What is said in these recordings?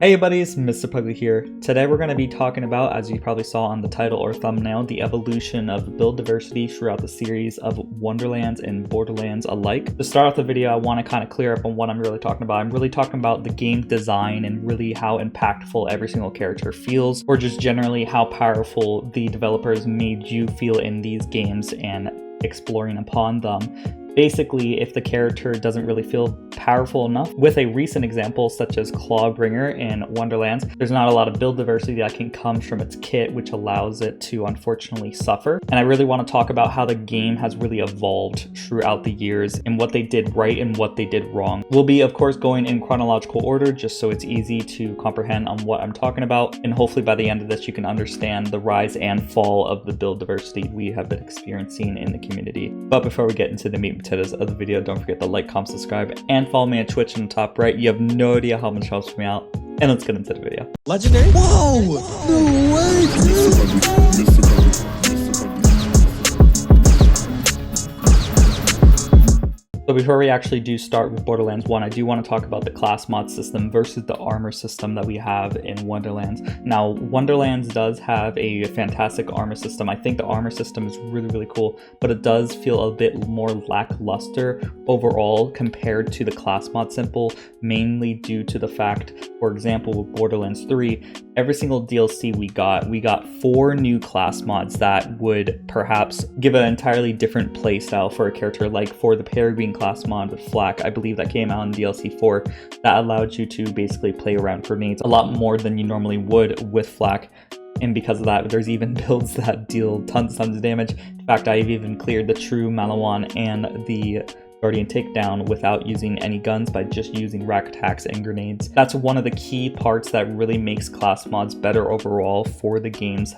Hey buddies, Mr. Pugly here. Today we're going to be talking about, as you probably saw on the title or thumbnail, the evolution of build diversity throughout the series of Wonderlands and Borderlands alike. To start off the video, I want to kind of clear up on what I'm really talking about. I'm really talking about the game design and really how impactful every single character feels, or just generally how powerful the developers made you feel in these games and exploring upon them. Basically, if the character doesn't really feel powerful enough, with a recent example such as Clawbringer in Wonderlands, there's not a lot of build diversity that can come from its kit, which allows it to unfortunately suffer. And I really want to talk about how the game has really evolved throughout the years and what they did right and what they did wrong. We'll be, of course, going in chronological order just so it's easy to comprehend on what I'm talking about. And hopefully by the end of this, you can understand the rise and fall of the build diversity we have been experiencing in the community. But before we get into the meat and potatoes of the video, don't forget to like, comment, subscribe, and follow me on Twitch in the top right. You have no idea how much helps me out. And let's get into the video. Legendary? Whoa! No way, dude! So before we actually do start with Borderlands 1, I do want to talk about the class mod system versus the armor system that we have in Wonderlands. Now, Wonderlands does have a fantastic armor system. I think the armor system is really cool, but it does feel a bit more lackluster overall compared to the class mod simple, mainly due to the fact, for example, with Borderlands 3, every single DLC we got 4 new class mods that would perhaps give an entirely different playstyle for a character. Like for the Peregrine class mod with Flak, I believe that came out in DLC 4, that allowed you to basically play around grenades a lot more than you normally would with Flak. And because of that, there's even builds that deal tons of damage. In fact, I've even cleared the True Malawan and the Guardian Takedown without using any guns by just using rack attacks and grenades. That's one of the key parts that really makes class mods better overall for the game's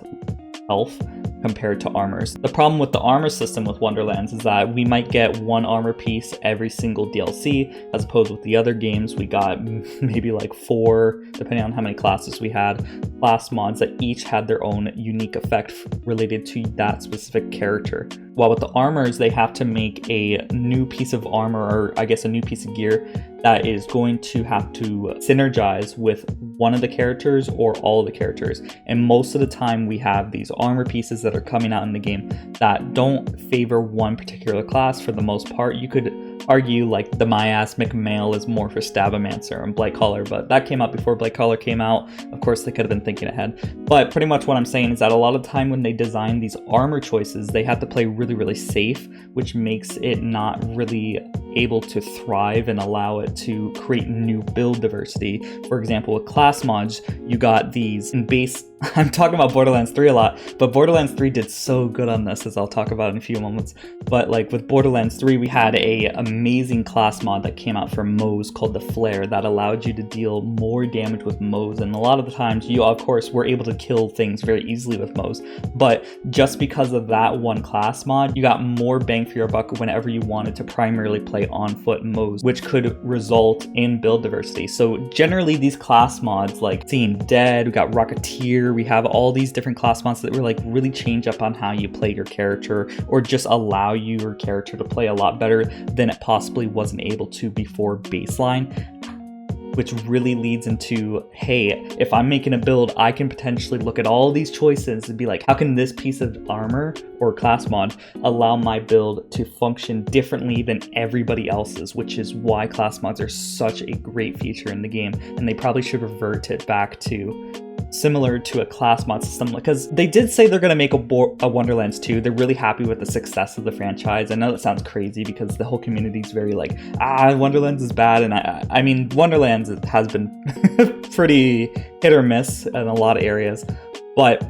health compared to armors. The problem with the armor system with Wonderlands is that we might get one armor piece every single DLC, as opposed with the other games we got maybe like 4, depending on how many classes we had, class mods that each had their own unique effect related to that specific character. While with the armors, they have to make a new piece of armor, or I guess a new piece of gear, that is going to have to synergize with one of the characters or all of the characters. And most of the time we have these armor pieces that are coming out in the game that don't favor one particular class for the most part. You could argue like the My-Ass McMail is more for Stabbomancer and Blightcaller, but that came out before Blightcaller came out. Of course, they could have been thinking ahead. But pretty much what I'm saying is that a lot of the time when they design these armor choices, they have to play really safe, which makes it not really able to thrive and allow it to create new build diversity. For example, with class mods, you got these in base. I'm talking about Borderlands 3 a lot, but Borderlands 3 did so good on this, as I'll talk about in a few moments. But like with Borderlands 3, we had a amazing class mod that came out for Moes called the Flare that allowed you to deal more damage with Moes. And a lot of the times you, of course, were able to kill things very easily with Moes. But just because of that one class mod, you got more bang for your buck whenever you wanted to primarily play on foot Moes, which could result in build diversity. So generally these class mods, like Seeing Dead, we got Rocketeer, we have all these different class mods that were like really change up on how you play your character, or just allow your character to play a lot better than it possibly wasn't able to before baseline, which really leads into, hey, if I'm making a build, I can potentially look at all these choices and be like, how can this piece of armor or class mod allow my build to function differently than everybody else's, which is why class mods are such a great feature in the game, and they probably should revert it back to similar to a class mod system, because they did say they're going to make a Wonderlands 2. They're really happy with the success of the franchise. I know that sounds crazy because the whole community is very like, Wonderlands is bad. And I mean, Wonderlands has been pretty hit or miss in a lot of areas, but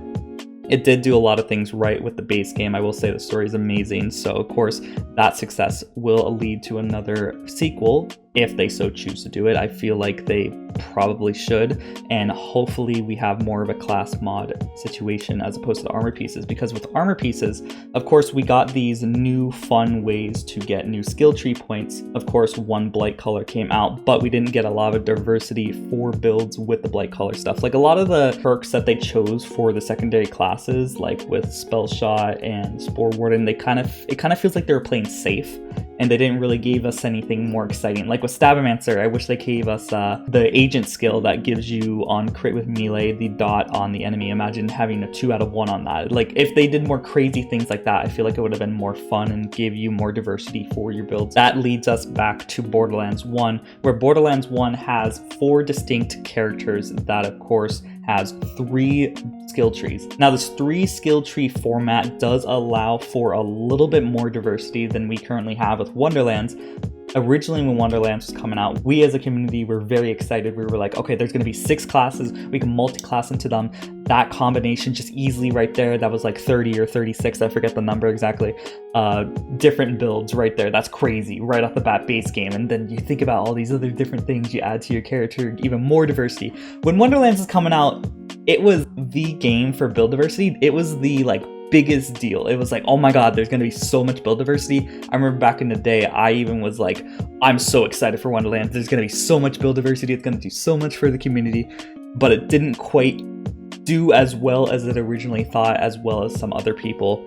it did do a lot of things right with the base game. I will say the story is amazing. So of course that success will lead to another sequel if they so choose to do it. I feel like they probably should, and hopefully we have more of a class mod situation as opposed to the armor pieces, because with armor pieces, of course, we got these new fun ways to get new skill tree points. Of course, one Blightcaller came out, but we didn't get a lot of diversity for builds with the Blightcaller stuff. Like a lot of the perks that they chose for the secondary classes, like with Spellshot and Spore Warden, it kind of feels like they were playing safe and they didn't really give us anything more exciting. Like with Stabbomancer, I wish they gave us the agent skill that gives you on crit with melee the dot on the enemy. Imagine having a 2 out of 1 on that. Like if they did more crazy things like that, I feel like it would have been more fun and give you more diversity for your builds. That leads us back to Borderlands 1, where Borderlands 1 has 4 distinct characters that of course has 3 skill trees. Now this 3 skill tree format does allow for a little bit more diversity than we currently have with Wonderlands. Originally when Wonderlands was coming out, we as a community were very excited. We were like, okay, there's gonna be 6 classes, we can multi-class into them. That combination just easily right there, that was like 30 or 36, I forget the number exactly. Different builds right there, that's crazy, right off the bat base game. And then you think about all these other different things you add to your character, even more diversity. When Wonderlands was coming out, it was the game for build diversity. It was the like biggest deal. It was like, oh my god, there's gonna be so much build diversity. I remember back in the day, I even was like, I'm so excited for Wonderlands. There's gonna be so much build diversity. It's gonna do so much for the community, but it didn't quite do as well as it originally thought, as well as some other people.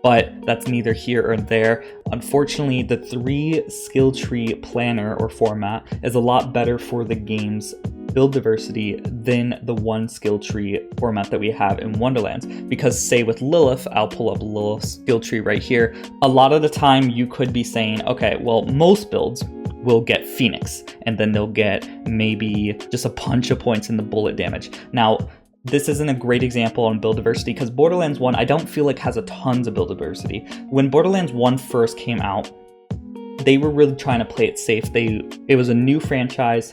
But that's neither here or there. Unfortunately, the 3 skill tree planner or format is a lot better for the game's build diversity than the 1 skill tree format that we have in Wonderlands. Because say with Lilith, I'll pull up Lilith's skill tree right here. A lot of the time you could be saying, okay, well, most builds will get Phoenix, and then they'll get maybe just a bunch of points in the bullet damage. Now, this isn't a great example on build diversity because Borderlands 1, I don't feel like has a tons of build diversity. When Borderlands 1 first came out, they were really trying to play it safe. It was a new franchise.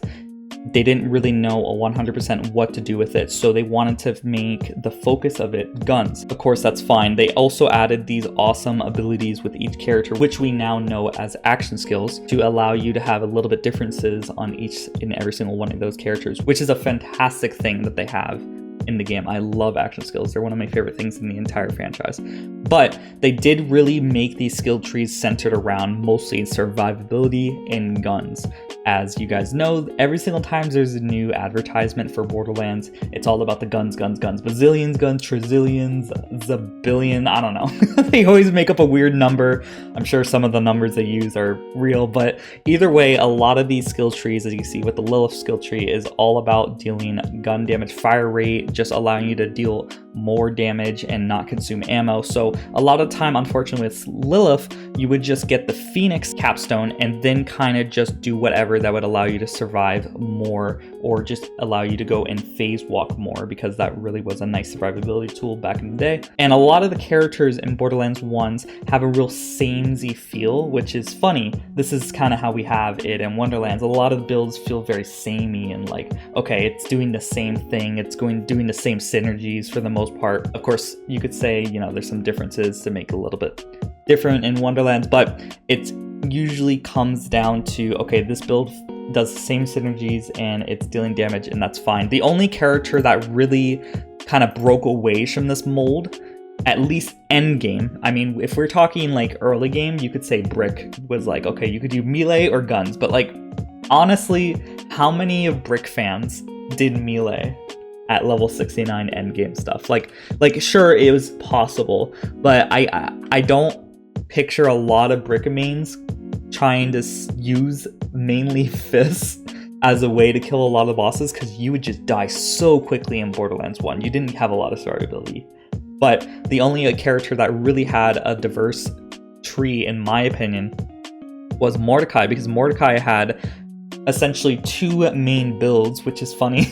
They didn't really know 100% what to do with it, so they wanted to make the focus of it guns. Of course, that's fine. They also added these awesome abilities with each character, which we now know as action skills, to allow you to have a little bit differences on each and every single one of those characters, which is a fantastic thing that they have in the game. I love action skills. They're one of my favorite things in the entire franchise. But they did really make these skill trees centered around mostly survivability and guns. As you guys know, every single time there's a new advertisement for Borderlands, it's all about the guns, guns, guns. Bazillions guns, trizillions, zabillion, I don't know. They always make up a weird number. I'm sure some of the numbers they use are real, but either way, a lot of these skill trees, as you see with the Lilith skill tree, is all about dealing gun damage, fire rate, just allowing you to deal more damage and not consume ammo. So a lot of time, unfortunately, with Lilith, you would just get the Phoenix capstone and then kind of just do whatever that would allow you to survive more, or just allow you to go and phase walk more, because that really was a nice survivability tool back in the day. And a lot of the characters in Borderlands 1s have a real samey feel, which is funny. This is kind of how we have it in Wonderlands. A lot of builds feel very samey and like, okay, it's doing the same thing, it's doing the same synergies for the most part. Of course, you could say, you know, there's some differences to make it a little bit different in Wonderlands, but it usually comes down to, okay, this build does the same synergies and it's dealing damage, and that's fine. The only character that really kind of broke away from this mold, at least end game, I mean, if we're talking like early game, you could say Brick was like, okay, you could do melee or guns, but like, honestly, how many of Brick fans did melee at level 69 endgame stuff? Like sure, it was possible, but I don't picture a lot of Brickamains trying to use mainly fists as a way to kill a lot of bosses, because you would just die so quickly in Borderlands 1. You didn't have a lot of survivability. But the only character that really had a diverse tree, in my opinion, was Mordecai, because Mordecai had essentially 2 main builds, which is funny.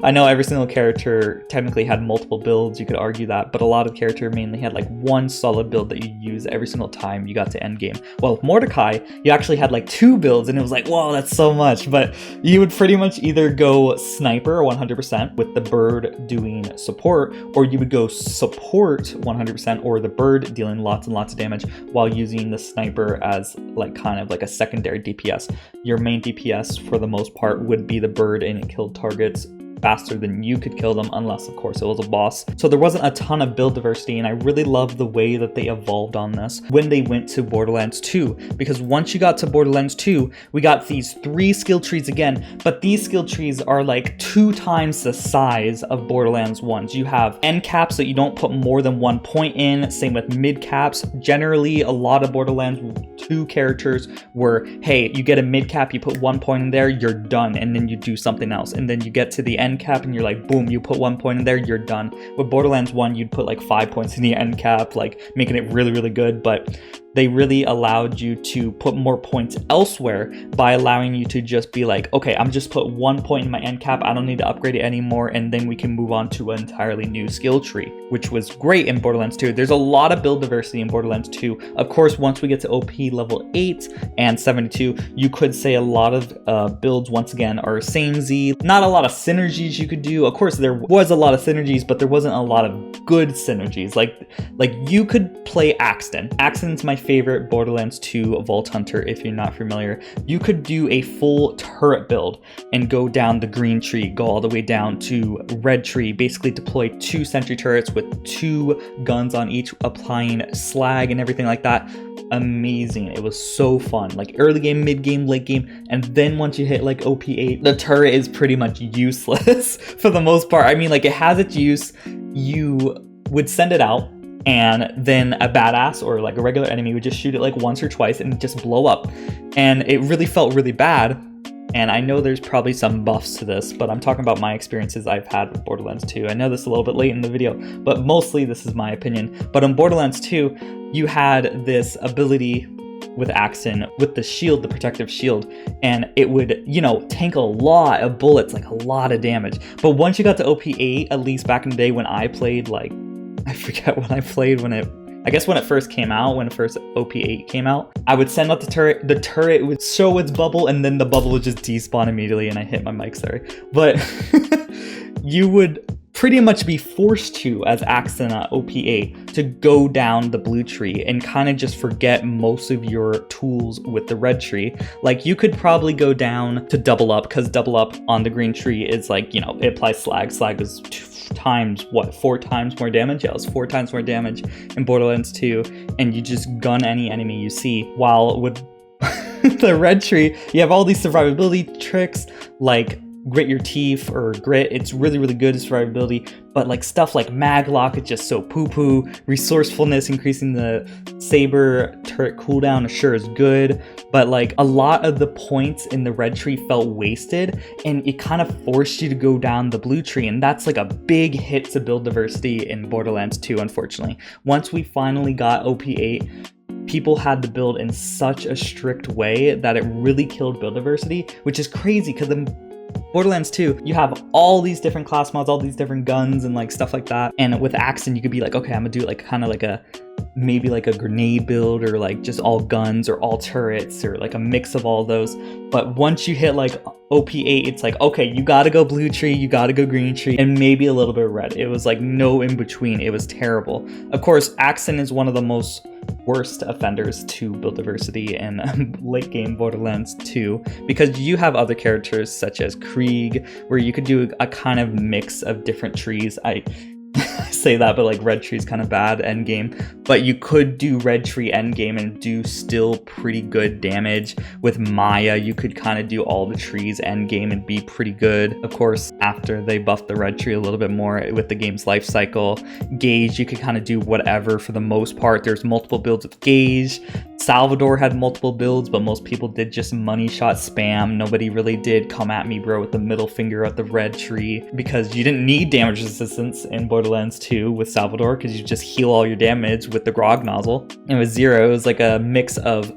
I know every single character technically had multiple builds, you could argue that, but a lot of characters mainly had like one solid build that you use every single time you got to endgame. Well, with Mordecai, you actually had like 2 builds, and it was like, whoa, that's so much. But you would pretty much either go sniper 100% with the bird doing support, or you would go support 100% or the bird dealing lots and lots of damage while using the sniper as like kind of like a secondary DPS. Your main DPS for the most part would be the bird, and it killed targets faster than you could kill them, unless of course it was a boss. So there wasn't a ton of build diversity, and I really love the way that they evolved on this when they went to Borderlands 2, because once you got to Borderlands 2, we got these 3 skill trees again, but these skill trees are like 2 times the size of Borderlands 1's. You have end caps that you don't put more than 1 point in, same with mid caps. Generally, a lot of Borderlands 2 characters were, hey, you get a mid cap, you put 1 point in there, you're done, and then you do something else, and then you get to the end cap and you're like, boom, you put 1 point in there, you're done. With Borderlands 1, you'd put like 5 points in the end cap, like making it really, really good, but they really allowed you to put more points elsewhere by allowing you to just be like, okay, I'm just put 1 point in my end cap, I don't need to upgrade it anymore, and then we can move on to an entirely new skill tree, which was great in Borderlands 2. There's a lot of build diversity in Borderlands 2. Of course, once we get to OP level 8 and 72, you could say a lot of builds, once again, are samey. Not a lot of synergies you could do. Of course, there was a lot of synergies, but there wasn't a lot of good synergies. Like you could play Axton. Axton's my favorite Borderlands 2 Vault Hunter, if you're not familiar. You could do a full turret build and go down the green tree, go all the way down to red tree, basically deploy 2 sentry turrets with 2 guns on each, applying slag and everything like that. Amazing. It was so fun. Like early game, mid game, late game, and then once you hit like OP8, the turret is pretty much useless for the most part. I mean, like, it has its use. You would send it out, and then a badass or like a regular enemy would just shoot it like once or twice and just blow up, and it really felt really bad. And I know there's probably some buffs to this, but I'm talking about my experiences I've had with Borderlands 2. I know this is a little bit late in the video, but mostly this is my opinion. But in Borderlands 2, you had this ability with Axton, with the shield, the protective shield, and it would, you know, tank a lot of bullets, like a lot of damage. But once you got to OP8, at least back in the day when I played, like, I forget when I played, I guess when it first came out, when first OP8 came out, I would send out the turret would show its bubble, and then the bubble would just despawn immediately, and I hit my mic, sorry. But you would pretty much be forced to, as Axton at OP8, to go down the blue tree and kind of just forget most of your tools with the red tree. Like, you could probably go down to double up, because double up on the green tree is like, you know, it applies slag. Slag is 4 times more damage. Yeah, it was 4 times more damage in Borderlands 2, and you just gun any enemy you see. While with the red tree, you have all these survivability tricks like grit your teeth or grit. It's really, really good at survivability, but like stuff like maglock, it's just so poo-poo. Resourcefulness, increasing the saber turret cooldown, sure is good, but like a lot of the points in the red tree felt wasted, and it kind of forced you to go down the blue tree, and that's like a big hit to build diversity in Borderlands 2, unfortunately. Once we finally got OP8, people had to build in such a strict way that it really killed build diversity, which is crazy, because in Borderlands 2, you have all these different class mods, all these different guns and like stuff like that. And with Axton, you could be like, okay, I'm gonna do like kind of like maybe like a grenade build, or like just all guns or all turrets, or like a mix of all those. But once you hit like OP8, it's like, okay, you gotta go blue tree, you gotta go green tree, and maybe a little bit of red. It was like no in between. It was terrible. Of course, Axton is one of the most worst offenders to build diversity in late game Borderlands 2, because you have other characters such as Krieg, where you could do a kind of mix of different trees. I say that, but like red tree is kind of bad end game, but you could do red tree end game and do still pretty good damage. With Maya, you could kind of do all the trees end game and be pretty good. Of course, after they buffed the red tree a little bit more with the game's life cycle. Gage, you could kind of do whatever for the most part. There's multiple builds with Gage. Salvador had multiple builds, but most people did just money shot spam. Nobody really did come at me, bro, with the middle finger at the red tree, because you didn't need damage resistance in Borderlands 2 with Salvador, because you just heal all your damage with the grog nozzle. And with Zero, it was like a mix of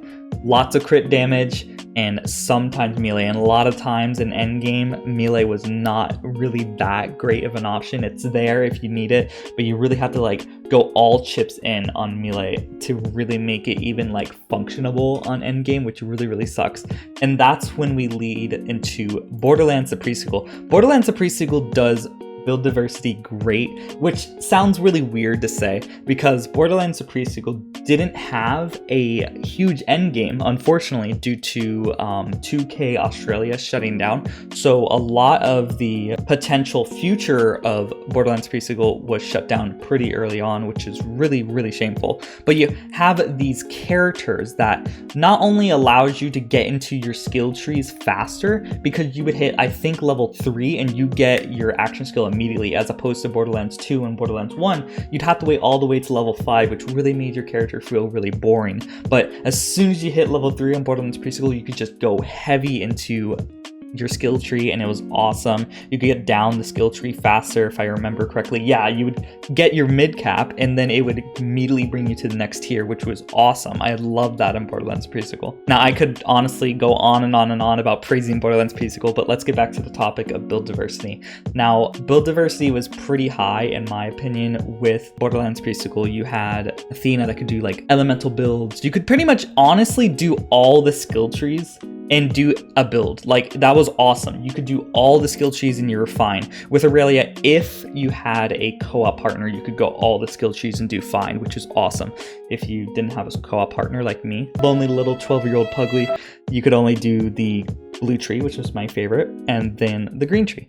lots of crit damage and sometimes melee, and a lot of times in endgame, melee was not really that great of an option. It's there if you need it, but you really have to like go all chips in on melee to really make it even like functionable on endgame, which really, really sucks. And that's when we lead into Borderlands the pre-sequel. Borderlands the pre-sequel does build diversity great, which sounds really weird to say because Borderlands the pre-sequel didn't have a huge end game, unfortunately, due to 2K Australia shutting down. So a lot of the potential future of Borderlands pre-sequel was shut down pretty early on, which is really, really shameful. But you have these characters that not only allows you to get into your skill trees faster, because you would hit, I think, level 3 and you get your action skill immediately, as opposed to Borderlands 2 and Borderlands 1, you'd have to wait all the way to level 5, which really made your character feel really boring. But as soon as you hit level 3 on Borderlands pre-sequel, you could just go heavy into your skill tree and it was awesome. You could get down the skill tree faster, if I remember correctly. Yeah, you would get your mid cap and then it would immediately bring you to the next tier, which was awesome. I love that in Borderlands pre-sequel. Now I could honestly go on and on and on about praising Borderlands pre-sequel, but let's get back to the topic of build diversity. Now, build diversity was pretty high in my opinion with Borderlands pre-sequel. You had Athena that could do like elemental builds. You could pretty much honestly do all the skill trees and do a build. Like, that was awesome. You could do all the skill trees and you were fine. With Aurelia, if you had a co-op partner, you could go all the skill trees and do fine, which is awesome. If you didn't have a co-op partner like me, lonely little 12-year-old pugly, you could only do the blue tree, which was my favorite, and then the green tree.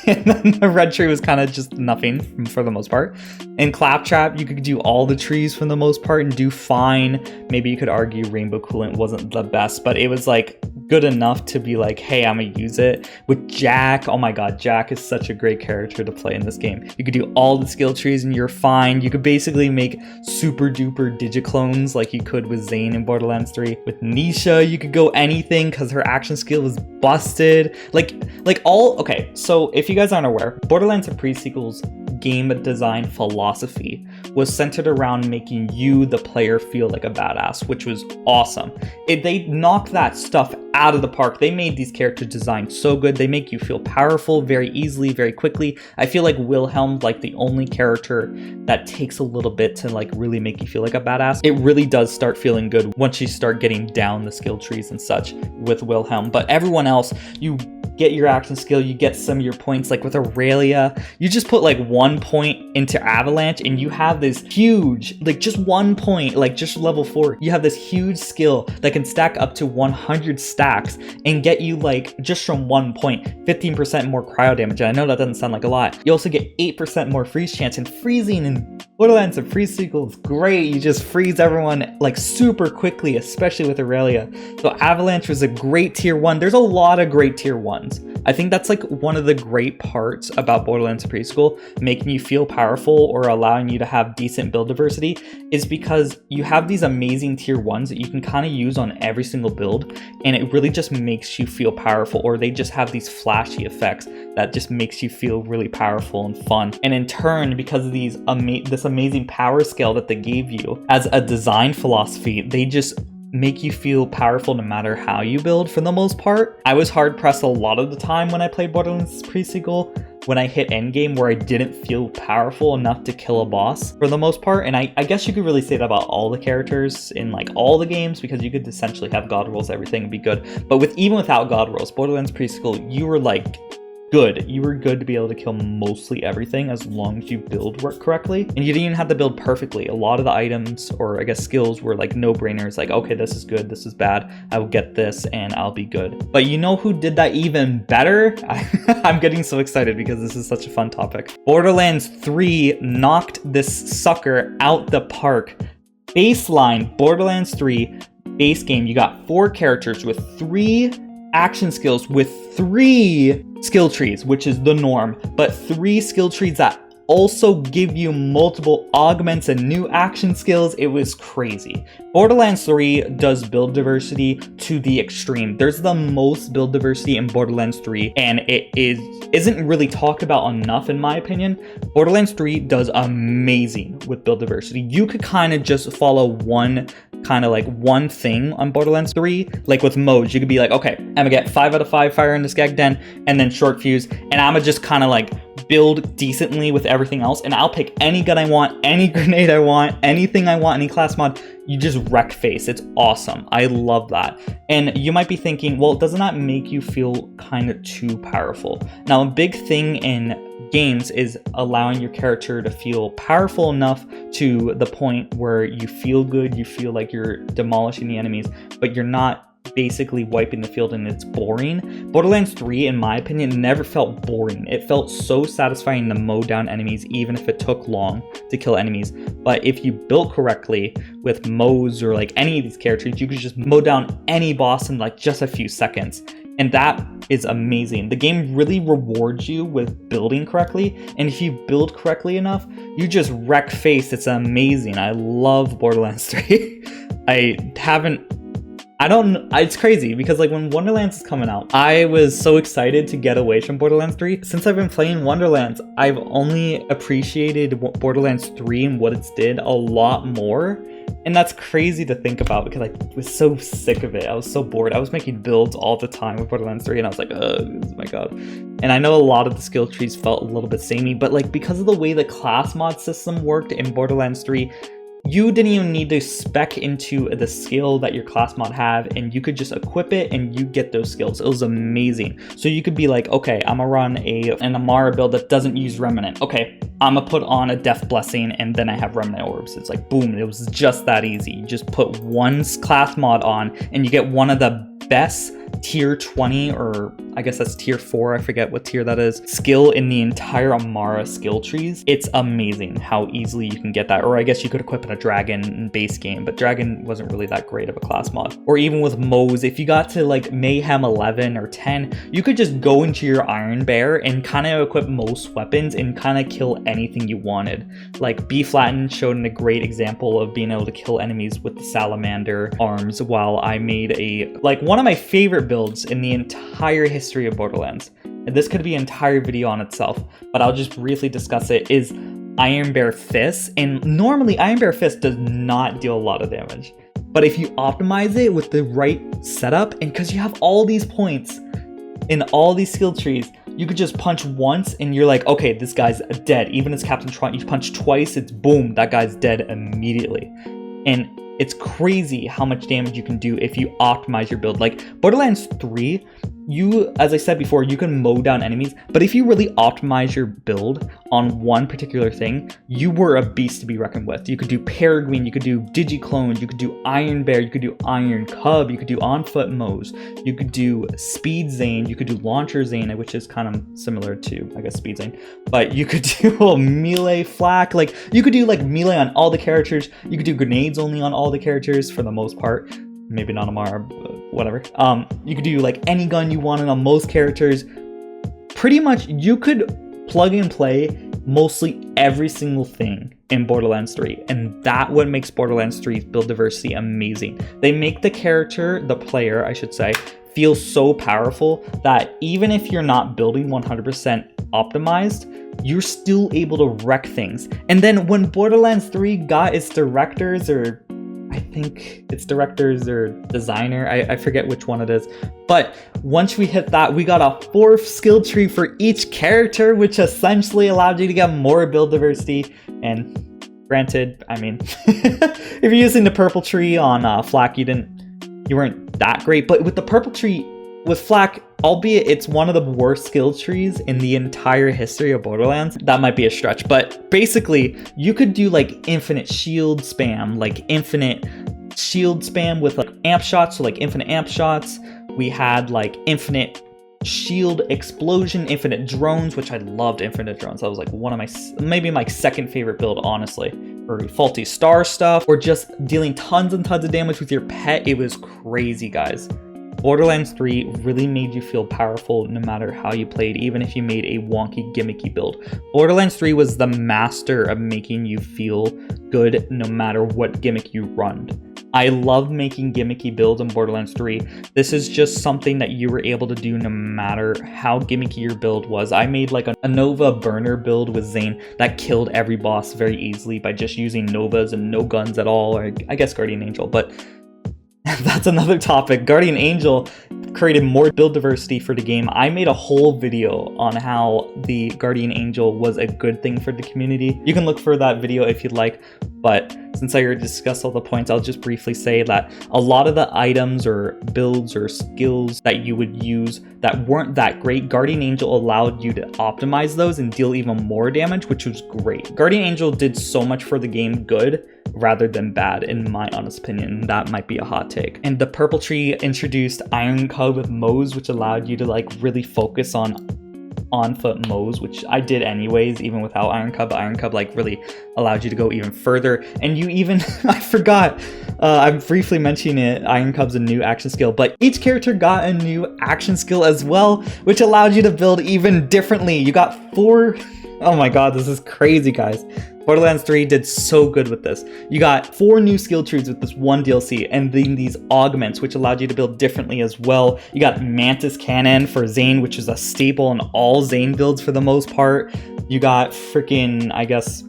And then the red tree was kind of just nothing for the most part. In Claptrap, you could do all the trees for the most part and do fine. Maybe you could argue Rainbow Coolant wasn't the best, but it was like good enough to be like, hey, I'm gonna use it. With Jack, oh my god, Jack is such a great character to play in this game. You could do all the skill trees and you're fine. You could basically make super duper digiclones like you could with Zane in Borderlands 3. With Nisha, you could go anything because her action skill was busted. Okay, so if you guys aren't aware, Borderlands the pre-sequel's game design philosophy was centered around making you, the player, feel like a badass, which was awesome. They knocked that stuff out of the park. They made these character designs so good. They make you feel powerful very easily, very quickly. I feel like Wilhelm's like the only character that takes a little bit to like really make you feel like a badass. It really does start feeling good once you start getting down the skill trees and such with Wilhelm. But everyone else, you get your action skill, you get some of your points. Like with Aurelia, you just put like 1 point into Avalanche and you have this huge, like just 1 point, like just level 4, you have this huge skill that can stack up to 100 stacks and get you like just from 1 point 15% more cryo damage. And I know that doesn't sound like a lot. You also get 8% more freeze chance, and freezing in Borderlands the pre-sequel is great. You just freeze everyone like super quickly, especially with Aurelia. So Avalanche was a great tier 1. There's a lot of great tier 1s. I think that's like one of the great parts about Borderlands preschool, making you feel powerful or allowing you to have decent build diversity, is because you have these amazing tier 1s that you can kind of use on every single build, and it really just makes you feel powerful, or they just have these flashy effects that just makes you feel really powerful and fun. And in turn, because of these this amazing power scale that they gave you as a design philosophy, they just make you feel powerful no matter how you build for the most part. I was hard pressed a lot of the time when I played Borderlands pre-sequel when I hit endgame where I didn't feel powerful enough to kill a boss for the most part. And I guess you could really say that about all the characters in like all the games, because you could essentially have god rolls, everything would be good. But even without god rolls, Borderlands pre-sequel, you were like good. You were good to be able to kill mostly everything as long as you build work correctly. And you didn't even have to build perfectly. A lot of the items, or I guess skills, were like no-brainers. Like, okay, this is good, this is bad. I will get this and I'll be good. But you know who did that even better? I'm getting so excited because this is such a fun topic. Borderlands 3 knocked this sucker out the park. Baseline Borderlands 3 base game, you got 4 characters with 3 action skills with 3 skill trees, which is the norm, but 3 skill trees that also give you multiple augments and new action skills. It was crazy. Borderlands 3 does build diversity to the extreme. There's the most build diversity in Borderlands 3, and it isn't really talked about enough in my opinion. Borderlands 3 does amazing with build diversity. You could kind of just follow one thing on Borderlands 3, like with modes. You could be like, okay, I'm gonna get 5 out of 5 fire in the Skag Den and then short fuse, and I'm gonna just kind of like build decently with everything else, and I'll pick any gun I want, any grenade I want, anything I want, any class mod. You just wreck face. It's awesome. I love that. And you might be thinking, well, doesn't that make you feel kind of too powerful? Now, a big thing in games is allowing your character to feel powerful enough to the point where you feel good, you feel like you're demolishing the enemies, but you're not basically wiping the field and it's boring. Borderlands 3, in my opinion, never felt boring. It felt so satisfying to mow down enemies, even if it took long to kill enemies. But if you built correctly with mows or like any of these characters, you could just mow down any boss in like just a few seconds. And that is amazing. The game really rewards you with building correctly. And if you build correctly enough, you just wreck face. It's amazing. I love Borderlands 3. It's crazy because like when Wonderlands is coming out, I was so excited to get away from Borderlands 3. Since I've been playing Wonderlands, I've only appreciated Borderlands 3 and what it's did a lot more. And that's crazy to think about because I was so sick of it. I was so bored. I was making builds all the time with Borderlands 3 and I was like, oh my god. And I know a lot of the skill trees felt a little bit samey, but like because of the way the class mod system worked in Borderlands 3, you didn't even need to spec into the skill that your class mod have, and you could just equip it and you get those skills. It was amazing. So you could be like, okay, I'm gonna run an Amara build that doesn't use Remnant. Okay, I'm gonna put on a Death Blessing and then I have Remnant Orbs. It's like, boom, it was just that easy. You just put one class mod on and you get one of the best tier 20, or I guess that's tier 4, I forget what tier that is, skill in the entire Amara skill trees. It's amazing how easily you can get that. Or I guess you could equip a dragon in base game, but dragon wasn't really that great of a class mod. Or even with Moes, if you got to like Mayhem 11 or 10, you could just go into your Iron Bear and kind of equip most weapons and kind of kill anything you wanted. Like B Flatten showed a great example of being able to kill enemies with the salamander arms, while I made one of my favorite builds in the entire history of Borderlands. And this could be an entire video on itself, but I'll just briefly discuss it, is Iron Bear Fist. And normally Iron Bear Fist does not deal a lot of damage, but if you optimize it with the right setup, and because you have all these points in all these skill trees, you could just punch once and you're like, okay, this guy's dead. Even as Captain Trot, you punch twice, it's boom, that guy's dead immediately. And it's crazy how much damage you can do if you optimize your build. Like Borderlands 3, you, as I said before, you can mow down enemies, but if you really optimize your build on one particular thing, you were a beast to be reckoned with. You could do Peregrine, you could do Digiclone, you could do Iron Bear, you could do Iron Cub, you could do On Foot Mows, you could do Speed Zane, you could do Launcher Zane, which is kind of similar to, I guess, Speed Zane, but you could do a melee flak, like you could do like melee on all the characters, you could do grenades only on all the characters for the most part. Maybe not Amara, but whatever. You could do like any gun you wanted on most characters. Pretty much you could plug and play mostly every single thing in Borderlands 3. And that's what makes Borderlands 3's build diversity amazing. They make the character, the player, I should say, feel so powerful that even if you're not building 100% optimized, you're still able to wreck things. And then when Borderlands 3 got its directors, or I think it's directors or designer, I forget which one it is, but once we hit that, we got a 4th skill tree for each character, which essentially allowed you to get more build diversity. And granted, I mean, if you're using the purple tree on Flak, you weren't that great, but with the purple tree with Flak, albeit it's one of the worst skill trees in the entire history of Borderlands, that might be a stretch, but basically you could do like infinite shield spam, with like amp shots, so like infinite amp shots. We had like infinite shield explosion, infinite drones, which I loved infinite drones. That was like one of maybe my second favorite build, honestly. Or faulty star stuff, or just dealing tons and tons of damage with your pet. It was crazy, guys. Borderlands 3 really made you feel powerful no matter how you played, even if you made a wonky, gimmicky build. Borderlands 3 was the master of making you feel good no matter what gimmick you run. I love making gimmicky builds in Borderlands 3. This is just something that you were able to do no matter how gimmicky your build was. I made like a Nova burner build with Zane that killed every boss very easily by just using Novas and no guns at all, or I guess Guardian Angel, but That's another topic. Guardian Angel created more build diversity for the game. I made a whole video on how the Guardian Angel was a good thing for the community. You can look for that video if you'd like, but since I already discussed all the points, I'll just briefly say that a lot of the items or builds or skills that you would use that weren't that great, Guardian Angel allowed you to optimize those and deal even more damage, which was great. Guardian Angel did so much for the game good rather than bad, in my honest opinion. That might be a hot take. And the Purple Tree introduced Iron Cub with Mows, which allowed you to like really focus on foot mows, which I did anyways, even without Iron Cub. Iron Cub like really allowed you to go even further. And you even, I forgot, I'm briefly mentioning it, Iron Cub's a new action skill, but each character got a new action skill as well, which allowed you to build even differently. You got 4, oh my god, this is crazy, guys. Borderlands 3 did so good with this. You got 4 new skill trees with this one DLC, and then these augments, which allowed you to build differently as well. You got Mantis Cannon for Zane, which is a staple in all Zane builds for the most part. You got freaking, I guess,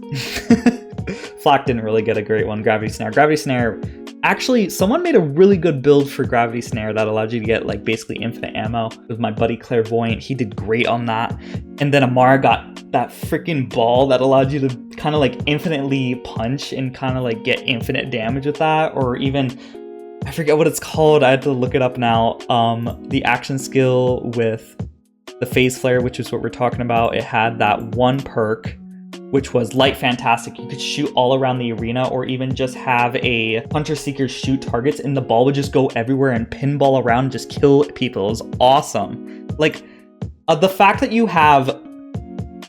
Flak didn't really get a great one, Gravity Snare. Gravity Snare, actually, someone made a really good build for Gravity Snare that allowed you to get like basically infinite ammo. It was my buddy Clairvoyant, he did great on that. And then Amara got that freaking ball that allowed you to kind of like infinitely punch and kind of like get infinite damage with that, or even, I forget what it's called, I had to look it up now. The action skill with the Phase Flare, which is what we're talking about, it had that one perk, which was Light Fantastic. You could shoot all around the arena, or even just have a Hunter Seeker shoot targets and the ball would just go everywhere and pinball around and just kill people. It was awesome. Like, the fact that you have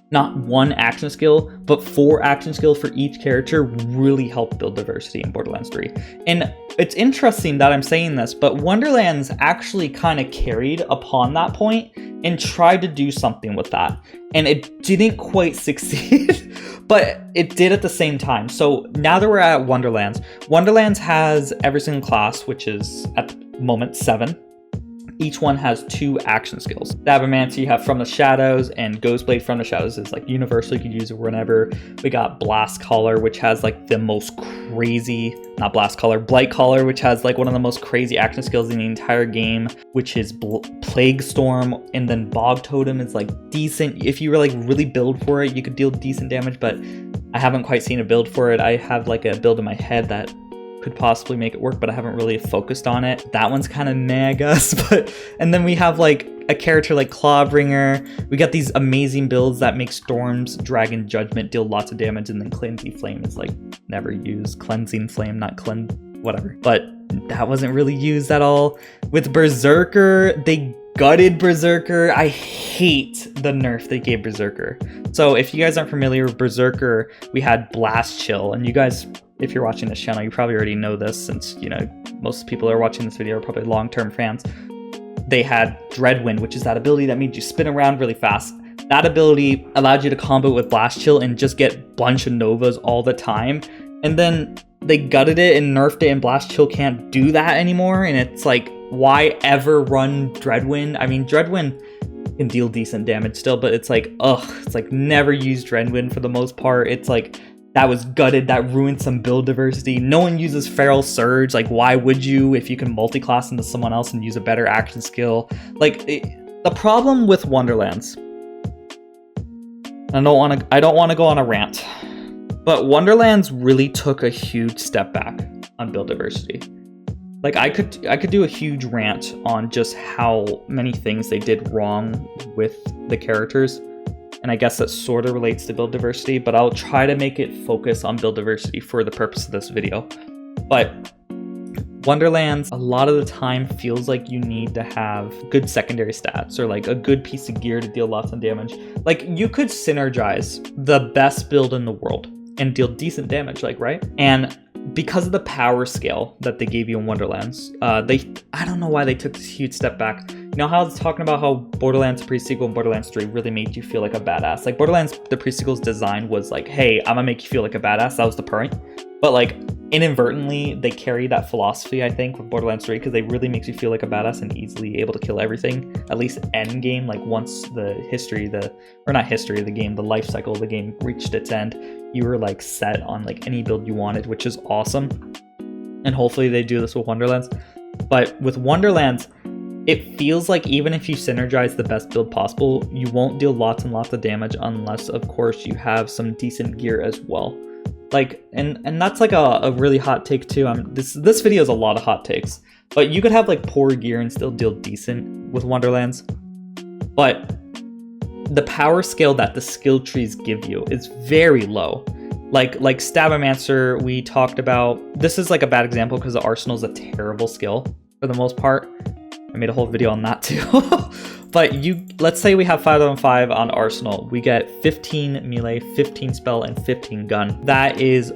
not one action skill, but 4 action skills for each character really helped build diversity in Borderlands 3. And it's interesting that I'm saying this, but Wonderlands actually kind of carried upon that point and tried to do something with that. And it didn't quite succeed, but it did at the same time. So now that we're at Wonderlands, Wonderlands has every single class, which is at the moment 7. Each one has 2 action skills. Stabbomancer, you have From the Shadows, and Ghostblade From the Shadows is like universal, you could use it whenever. We got Blastcaller, which has like the most crazy, not Blastcaller, Blightcaller, which has like one of the most crazy action skills in the entire game, which is Plague Storm. And then Bog Totem is like decent. If you were like really build for it, you could deal decent damage, but I haven't quite seen a build for it. I have like a build in my head that could possibly make it work, but I haven't really focused on it. That one's kind of meh, I guess. But and then we have like a character like Clawbringer. We got these amazing builds that make Storms, Dragon, Judgment deal lots of damage, and then Cleansing Flame is like never used. Cleansing Flame, not cleanse, whatever. But that wasn't really used at all. With Brrzerker, they gutted Brrzerker. I hate the nerf they gave Brrzerker. So if you guys aren't familiar with Brrzerker, we had Blast Chill, and you guys, if you're watching this channel, you probably already know this, since, you know, most people are watching this video are probably long-term fans. They had Dreadwind, which is that ability that made you spin around really fast. That ability allowed you to combo with Blast Chill and just get a bunch of Novas all the time. And then they gutted it and nerfed it, and Blast Chill can't do that anymore. And it's like, why ever run Dreadwind? I mean, Dreadwind can deal decent damage still, but it's like, ugh, it's like never use Dreadwind for the most part. It's like, that was gutted, that ruined some build diversity. No one uses Feral Surge, like why would you if you can multi-class into someone else and use a better action skill? Like, the problem with Wonderlands, I don't want to go on a rant, but Wonderlands really took a huge step back on build diversity. Like, I could do a huge rant on just how many things they did wrong with the characters. And I guess that sort of relates to build diversity, but I'll try to make it focus on build diversity for the purpose of this video. But Wonderlands, a lot of the time, feels like you need to have good secondary stats or like a good piece of gear to deal lots of damage. Like, you could synergize the best build in the world and deal decent damage, like, right? And because of the power scale that they gave you in Wonderlands, I don't know why they took this huge step back. You know how I was talking about how Borderlands pre-sequel and Borderlands 3 really made you feel like a badass? Like, Borderlands, the pre-sequel's design was like, hey, I'm gonna make you feel like a badass. That was the point. But like, inadvertently, they carry that philosophy, I think, with Borderlands 3, because they really makes you feel like a badass and easily able to kill everything. At least end game, like once the life cycle of the game reached its end, you were like set on like any build you wanted, which is awesome. And hopefully they do this with Wonderlands. But with Wonderlands, it feels like even if you synergize the best build possible, you won't deal lots and lots of damage unless, of course, you have some decent gear as well. Like, and that's like a really hot take too. This video is a lot of hot takes, but you could have like poor gear and still deal decent with Wonderlands. But the power scale that the skill trees give you is very low. Like Stabbomancer, we talked about. This is like a bad example because the Arsenal is a terrible skill for the most part. I made a whole video on that too. But let's say we have 5 on 5 on Arsenal. We get 15 melee, 15 spell, and 15 gun. That is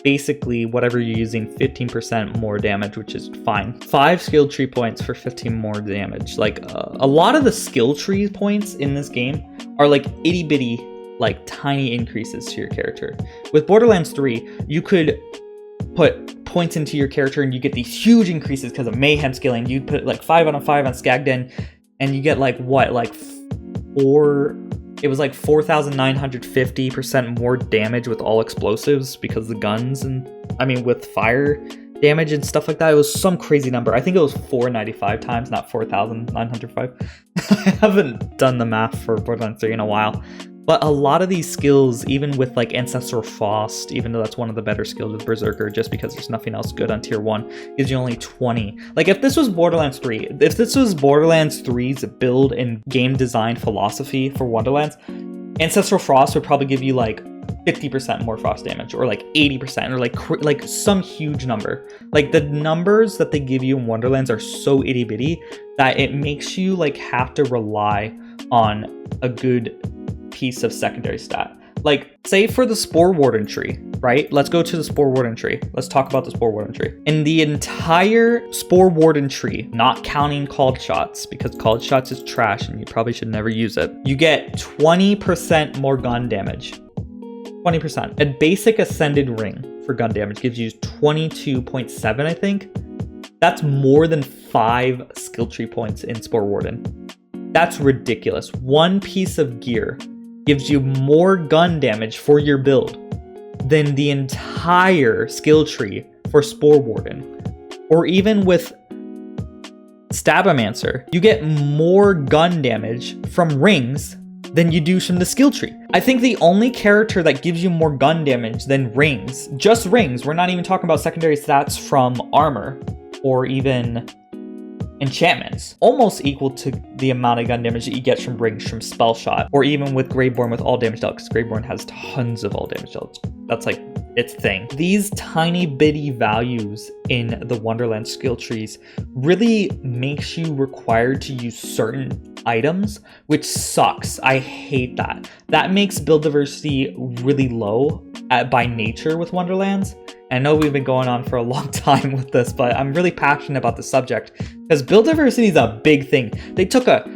basically whatever you're using, 15% more damage, which is fine. 5 skill tree points for 15 more damage. Like a lot of the skill tree points in this game are like itty bitty, like tiny increases to your character. With Borderlands 3, you could put points into your character and you get these huge increases because of mayhem scaling. You put like 5 out of 5 on Skagden and you get like what, like 4,950% more damage with all explosives because the guns, and I mean with fire damage and stuff like that. It was some crazy number. I think it was 495 times, not 4,905. I haven't done the math for Borderlands 3 in a while. But a lot of these skills, even with like Ancestral Frost, even though that's one of the better skills with Brrzerker, just because there's nothing else good on tier 1, gives you only 20. Like if this was Borderlands 3, if this was Borderlands 3's build and game design philosophy for Wonderlands, Ancestral Frost would probably give you like 50% more frost damage, or like 80%, or like some huge number. Like the numbers that they give you in Wonderlands are so itty bitty that it makes you like have to rely on a good piece of secondary stat. Like say for the Spore Warden tree, right? Let's go to the Spore Warden tree. Let's talk about the Spore Warden tree. In the entire Spore Warden tree, not counting called shots, because called shots is trash and you probably should never use it, you get 20% more gun damage. 20%. A basic ascended ring for gun damage gives you 22.7, I think. That's more than 5 skill tree points in Spore Warden. That's ridiculous. One piece of gear gives you more gun damage for your build than the entire skill tree for Spore Warden. Or even with Stabbomancer, you get more gun damage from rings than you do from the skill tree. I think the only character that gives you more gun damage than rings, just rings, we're not even talking about secondary stats from armor or even enchantments, almost equal to the amount of gun damage that you get from rings from Spellshot, or even with Graveborn with all damage dealt, because Graveborn has tons of all damage dealt. That's like its thing. These tiny bitty values in the Wonderland skill trees really makes you required to use certain items, which sucks. I hate that. That makes build diversity really low by nature with Wonderlands. I know we've been going on for a long time with this, but I'm really passionate about the subject because build diversity is a big thing. They took a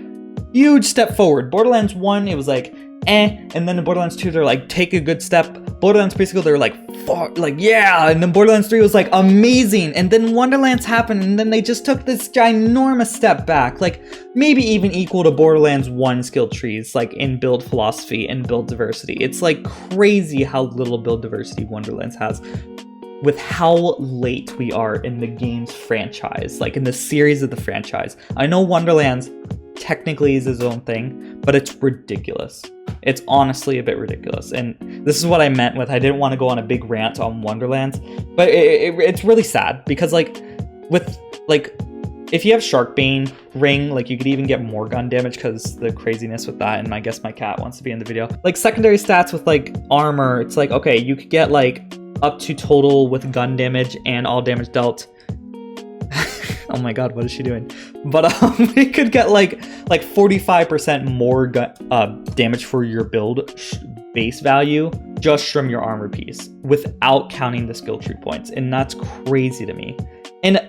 huge step forward. Borderlands 1, it was like, and then in Borderlands 2, they're like, take a good step. Borderlands Preschool, they were like, fuck, like, yeah. And then Borderlands 3 was like, amazing. And then Wonderlands happened, and then they just took this ginormous step back, like maybe even equal to Borderlands 1 skill trees, like in build philosophy and build diversity. It's like crazy how little build diversity Wonderlands has, with how late we are in the game's franchise, like in the series of the franchise. I know Wonderlands technically is its own thing, but it's ridiculous. It's honestly a bit ridiculous. And this is what I meant with, I didn't want to go on a big rant on Wonderlands, but it's really sad because like with like, if you have Sharkbane ring, like you could even get more gun damage because the craziness with that. And I guess my cat wants to be in the video. Like secondary stats with like armor, it's like, okay, you could get like up to total with gun damage and all damage dealt. Oh my god, what is she doing? But we could get like 45% more damage for your build base value just from your armor piece without counting the skill tree points, and that's crazy to me. And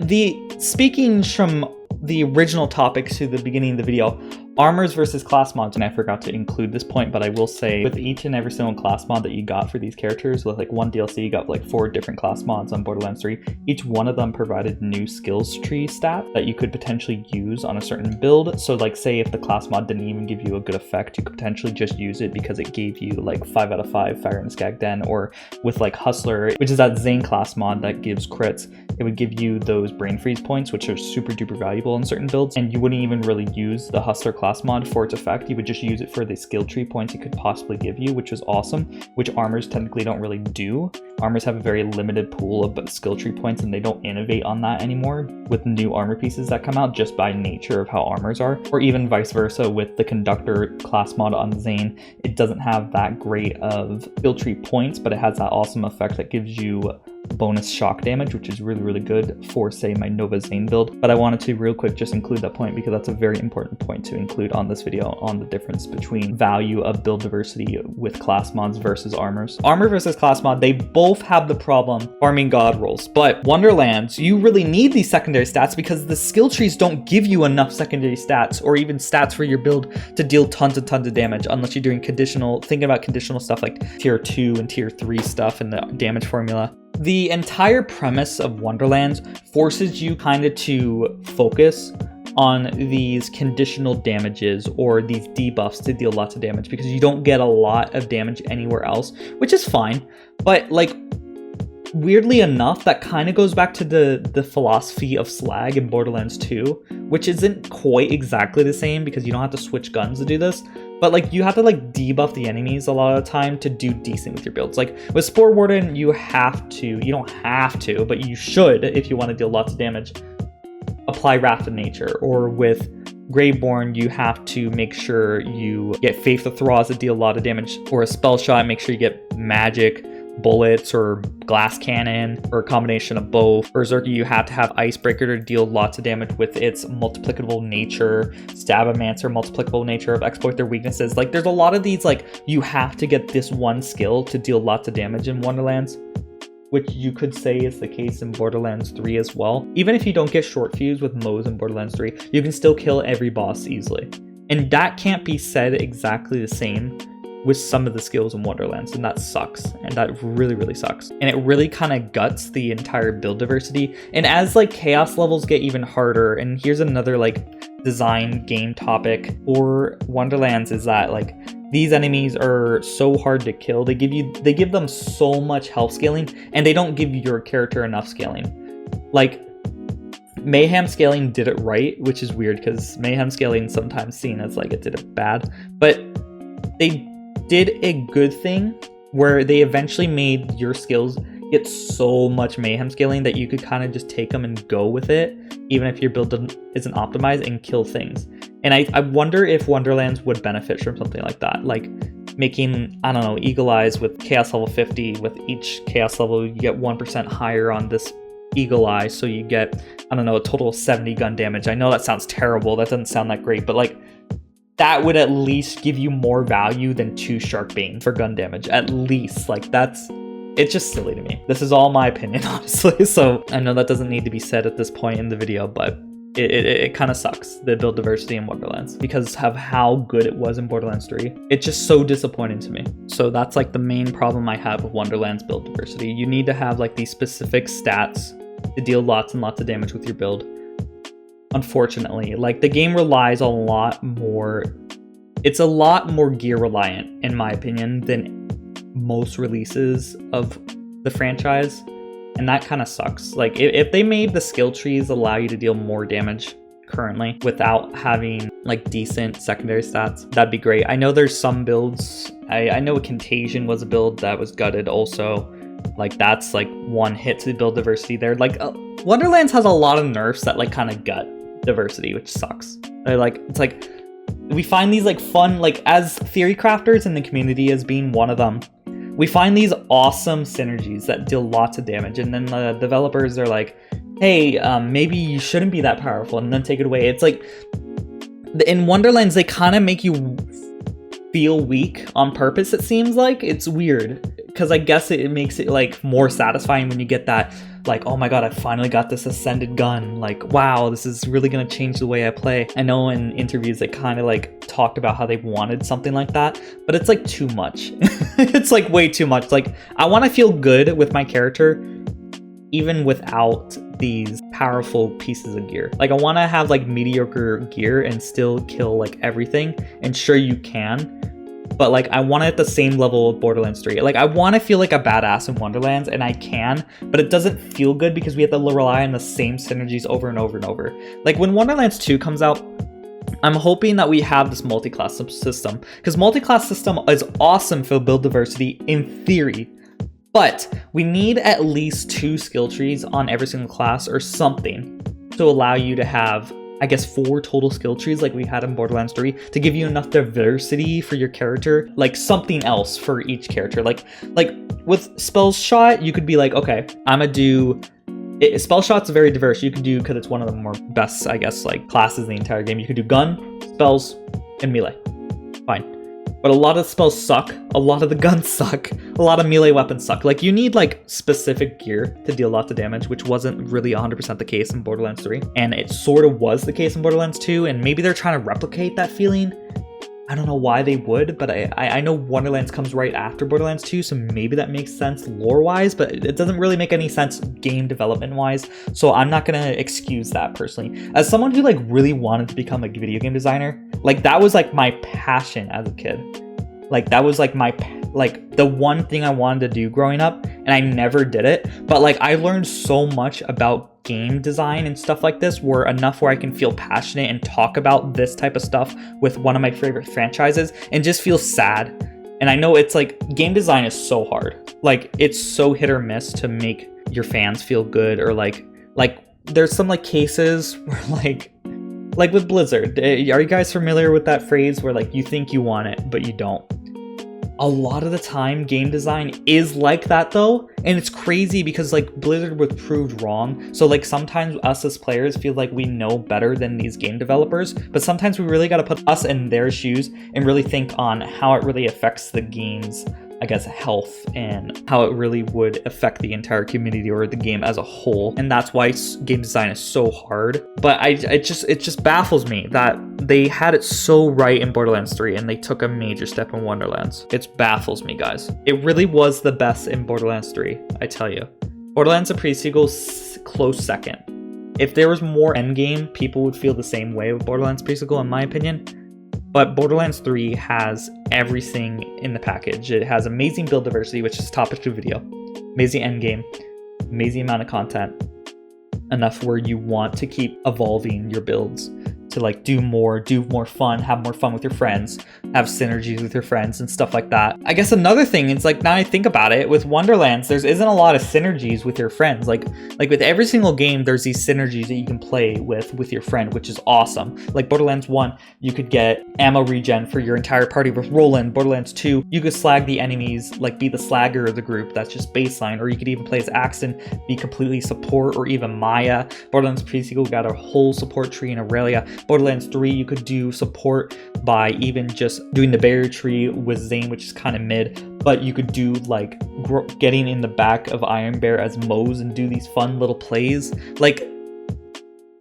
speaking from the original topic to the beginning of the video, Armors versus class mods, and I forgot to include this point, but I will say with each and every single class mod that you got for these characters, with like one DLC, you got like 4 different class mods on Borderlands 3. Each one of them provided new skills tree stat that you could potentially use on a certain build. So like say if the class mod didn't even give you a good effect, you could potentially just use it because it gave you like 5 out of 5 Fire and Skag Den, or with like Hustler, which is that Zane class mod that gives crits, it would give you those brain freeze points, which are super duper valuable in certain builds, and you wouldn't even really use the Hustler class mod for its effect. You would just use it for the skill tree points it could possibly give you, which was awesome, which armors technically don't really do. Armors have a very limited pool of skill tree points, and they don't innovate on that anymore with new armor pieces that come out just by nature of how armors are. Or even vice versa with the Conductor class mod on Zane. It doesn't have that great of skill tree points, but it has that awesome effect that gives you bonus shock damage, which is really good for, say, my Nova Zane build. But I wanted to real quick just include that point because that's a very important point to include on this video, on the difference between value of build diversity with class mods versus armors. Armor versus class mod, they both have the problem farming god rolls, but Wonderlands, you really need these secondary stats because the skill trees don't give you enough secondary stats or even stats for your build to deal tons and tons of damage unless you're doing conditional, thinking about conditional stuff like tier 2 and tier 3 stuff in the damage formula. The entire premise of Wonderlands forces you kind of to focus on these conditional damages or these debuffs to deal lots of damage because you don't get a lot of damage anywhere else, which is fine. But like, weirdly enough, that kind of goes back to the philosophy of slag in Borderlands 2, which isn't quite exactly the same because you don't have to switch guns to do this. But like, you have to like debuff the enemies a lot of the time to do decent with your builds. Like with Spore Warden, you don't have to, but you should, if you want to deal lots of damage, apply Wrath of Nature. Or with Graveborn, you have to make sure you get Faith of Thralls to deal a lot of damage. Or a Spellshot, make sure you get magic, bullets, or glass cannon, or a combination of both. Brrzerker, you have to have Icebreaker to deal lots of damage with its multiplicable nature. Stabbomancer, multiplicable nature of exploit their weaknesses. Like, there's a lot of these, like, you have to get this one skill to deal lots of damage in Wonderlands, which you could say is the case in Borderlands 3 as well. Even if you don't get short fuse with Moes in Borderlands 3, you can still kill every boss easily. And that can't be said exactly the same with some of the skills in Wonderlands, and that sucks, and that really sucks. And it really kind of guts the entire build diversity. And as like chaos levels get even harder, and here's another like design game topic for Wonderlands, is that like these enemies are so hard to kill. They give them so much health scaling, and they don't give your character enough scaling. Like Mayhem scaling did it right, which is weird because Mayhem scaling is sometimes seen as like it did it bad, but they did a good thing where they eventually made your skills get so much mayhem scaling that you could kind of just take them and go with it, even if your build isn't optimized, and kill things. And I wonder if Wonderlands would benefit from something like that, like making, I don't know, Eagle Eyes with Chaos level 50. With each Chaos level, you get 1% higher on this Eagle Eye, so you get, I don't know, a total of 70 gun damage. I know that sounds terrible, that doesn't sound that great, but like, that would at least give you more value than 2 Sharkbane for gun damage, at least. Like, it's just silly to me. This is all my opinion, honestly, so I know that doesn't need to be said at this point in the video, but it kind of sucks, the build diversity in Wonderlands, because of how good it was in Borderlands 3. It's just so disappointing to me. So that's like the main problem I have with Wonderlands build diversity. You need to have like these specific stats to deal lots and lots of damage with your build. Unfortunately, like, the game relies a lot more, it's a lot more gear reliant, in my opinion, than most releases of the franchise, and that kind of sucks. Like, if they made the skill trees allow you to deal more damage currently without having like decent secondary stats, that'd be great. I know there's some builds, I know a Contagion was a build that was gutted also, like that's like one hit to build diversity there. Like Wonderlands has a lot of nerfs that like kind of gut diversity, which sucks. It's like we find these like fun, like as theory crafters in the community, as being one of them, we find these awesome synergies that deal lots of damage, and then the developers are like, hey, maybe you shouldn't be that powerful, and then take it away. It's like in Wonderlands, they kind of make you feel weak on purpose, it seems like. It's weird because I guess it makes it like more satisfying when you get that, like, oh my god, I finally got this ascended gun. Like, wow, this is really gonna change the way I play. I know in interviews they kind of like talked about how they wanted something like that, but it's like too much. It's like way too much. Like, I want to feel good with my character even without these powerful pieces of gear. Like, I want to have like mediocre gear and still kill like everything, and sure you can, but like I want it at the same level of Borderlands 3. Like, I want to feel like a badass in Wonderlands, and I can, but it doesn't feel good because we have to rely on the same synergies over and over and over. Like, when Wonderlands 2 comes out, I'm hoping that we have this multi-class system, because multi-class system is awesome for build diversity in theory, but we need at least 2 skill trees on every single class or something to allow you to have, I guess, 4 total skill trees like we had in Borderlands 3 to give you enough diversity for your character, like something else for each character. Like with Spellshot, you could be like, okay, I'm gonna do Spellshot's very diverse. You could do, because it's one of the more best, I guess, like classes in the entire game. You could do gun, spells, and melee. Fine. But a lot of spells suck, a lot of the guns suck, a lot of melee weapons suck. Like, you need like specific gear to deal lots of damage, which wasn't really 100% the case in Borderlands 3. And it sort of was the case in Borderlands 2, and maybe they're trying to replicate that feeling. I don't know why they would, but I know Wonderlands comes right after Borderlands 2, so maybe that makes sense lore-wise, but it doesn't really make any sense game development-wise, so I'm not gonna excuse that personally. As someone who like really wanted to become a video game designer, like that was like my passion as a kid. Like that was like the one thing I wanted to do growing up, and I never did it, but like I learned so much about game design and stuff like this where I can feel passionate and talk about this type of stuff with one of my favorite franchises and just feel sad. And I know it's like, game design is so hard. Like, it's so hit or miss to make your fans feel good, or like there's some like cases where like with Blizzard, are you guys familiar with that phrase where like you think you want it but you don't? A lot of the time game design is like that though, and it's crazy because like Blizzard was proved wrong. So like sometimes us as players feel like we know better than these game developers, but sometimes we really got to put us in their shoes and really think on how it really affects the game's, I guess, health, and how it really would affect the entire community or the game as a whole. And that's why game design is so hard. But it just baffles me that they had it so right in Borderlands 3 and they took a major step in Wonderlands. It baffles me, guys. It really was the best in Borderlands 3, I tell you. Borderlands a pre-sequel, close second. If there was more endgame, people would feel the same way with Borderlands pre-sequel, in my opinion. But Borderlands 3 has everything in the package. It has amazing build diversity, which is topic to video, amazing endgame, amazing amount of content, enough where you want to keep evolving your builds to like do more fun, have more fun with your friends, have synergies with your friends and stuff like that. I guess another thing is, like, now I think about it, with Wonderlands, there isn't a lot of synergies with your friends. Like with every single game, there's these synergies that you can play with your friend, which is awesome. Like Borderlands 1, you could get ammo regen for your entire party with Roland. Borderlands 2, you could slag the enemies, like be the slagger of the group, that's just baseline, or you could even play as Axton, be completely support, or even Maya. Borderlands pre-sequel got a whole support tree in Aurelia. Borderlands 3, you could do support by even just doing the barrier tree with Zane, which is kind of mid, but you could do like getting in the back of Iron Bear as Moze and do these fun little plays. Like,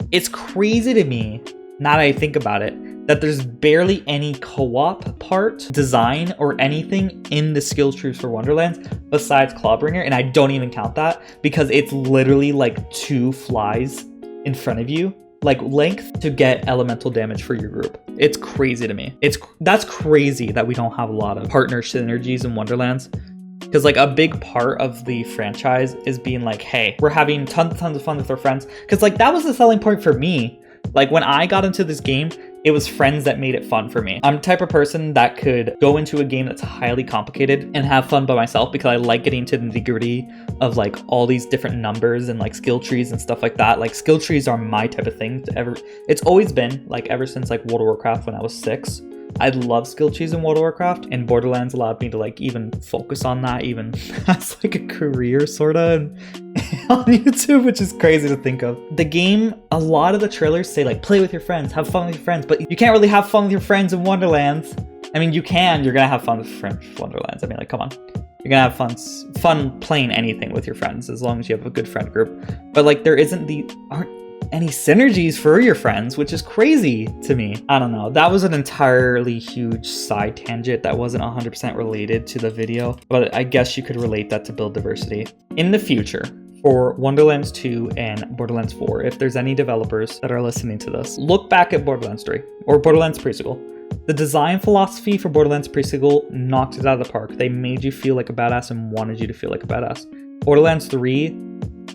it's crazy to me, now that I think about it, that there's barely any co-op part, design, or anything in the skill trees for Wonderlands besides Clawbringer, and I don't even count that because it's literally like 2 flies in front of you, like length, to get elemental damage for your group. It's crazy to me. That's crazy that we don't have a lot of partner synergies in Wonderlands, because like a big part of the franchise is being like, hey, we're having tons of fun with our friends, because like that was the selling point for me. Like when I got into this game, it was friends that made it fun for me. I'm the type of person that could go into a game that's highly complicated and have fun by myself, because I like getting to the nitty-gritty of like all these different numbers and like skill trees and stuff like that. Like skill trees are my type of thing it's always been, like ever since like World of Warcraft when I was 6. I love skill trees in World of Warcraft, and Borderlands allowed me to like even focus on that even as like a career sorta on YouTube, which is crazy to think of. The game, a lot of the trailers say like play with your friends, have fun with your friends, but you can't really have fun with your friends in Wonderlands. I mean, you're gonna have fun with friends in Wonderlands. I mean, like, come on. You're gonna have fun playing anything with your friends as long as you have a good friend group. But like there aren't any synergies for your friends, which is crazy to me. I don't know. That was an entirely huge side tangent that wasn't 100% related to the video, but I guess you could relate that to build diversity. In the future, for Wonderlands 2 and Borderlands 4, if there's any developers that are listening to this, look back at Borderlands 3 or Borderlands Pre-Sequel. The design philosophy for Borderlands Pre-Sequel knocked it out of the park. They made you feel like a badass and wanted you to feel like a badass. Borderlands 3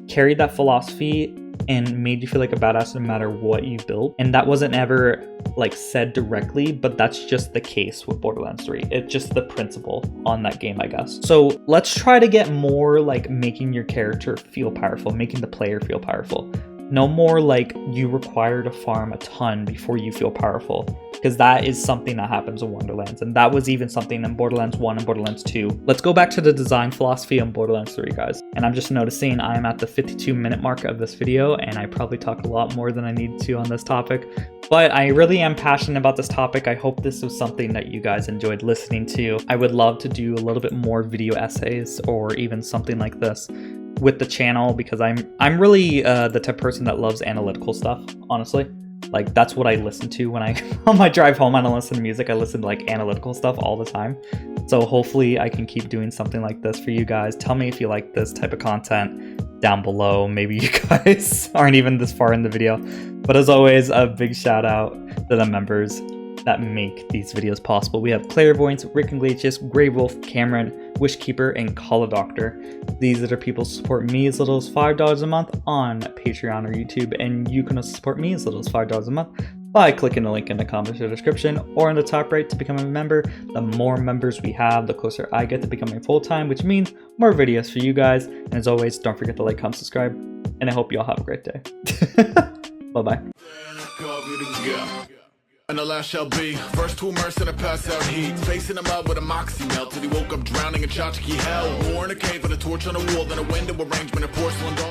carried that philosophy and made you feel like a badass no matter what you built. And that wasn't ever like said directly, but that's just the case with Borderlands 3. It's just the principle on that game, I guess. So let's try to get more like making your character feel powerful, making the player feel powerful. No more like you require to farm a ton before you feel powerful, because that is something that happens in Wonderlands, and that was even something in Borderlands 1 and Borderlands 2. Let's go back to the design philosophy on Borderlands 3, guys. And I'm just noticing I'm at the 52-minute mark of this video, and I probably talked a lot more than I need to on this topic, but I really am passionate about this topic. I hope this was something that you guys enjoyed listening to. I would love to do a little bit more video essays or even something like this with the channel, because I'm really the type of person that loves analytical stuff, honestly. Like that's what I listen to when on my drive home. I don't listen to music, I listen to like analytical stuff all the time. So hopefully I can keep doing something like this for you guys. Tell me if you like this type of content down below. Maybe you guys aren't even this far in the video, but as always, a big shout out to the members that make these videos possible. We have Clairvoyance, Rick and Glacius, Grey Wolf, Cameron, Wishkeeper, and Call Doctor. These are people who support me as little as $5 a month on Patreon or YouTube, and you can also support me as little as $5 a month by clicking the link in the comments or description or in the top right to become a member. The more members we have, the closer I get to becoming full-time, which means more videos for you guys. And as always, don't forget to like, comment, subscribe, and I hope you all have a great day. Bye-bye. And the last shall be first to immerse in a pass out heat, facing him up with a moxie melt till he woke up drowning in tchotchke hell. More in a cave with a torch on the wall than a window arrangement of porcelain dolls.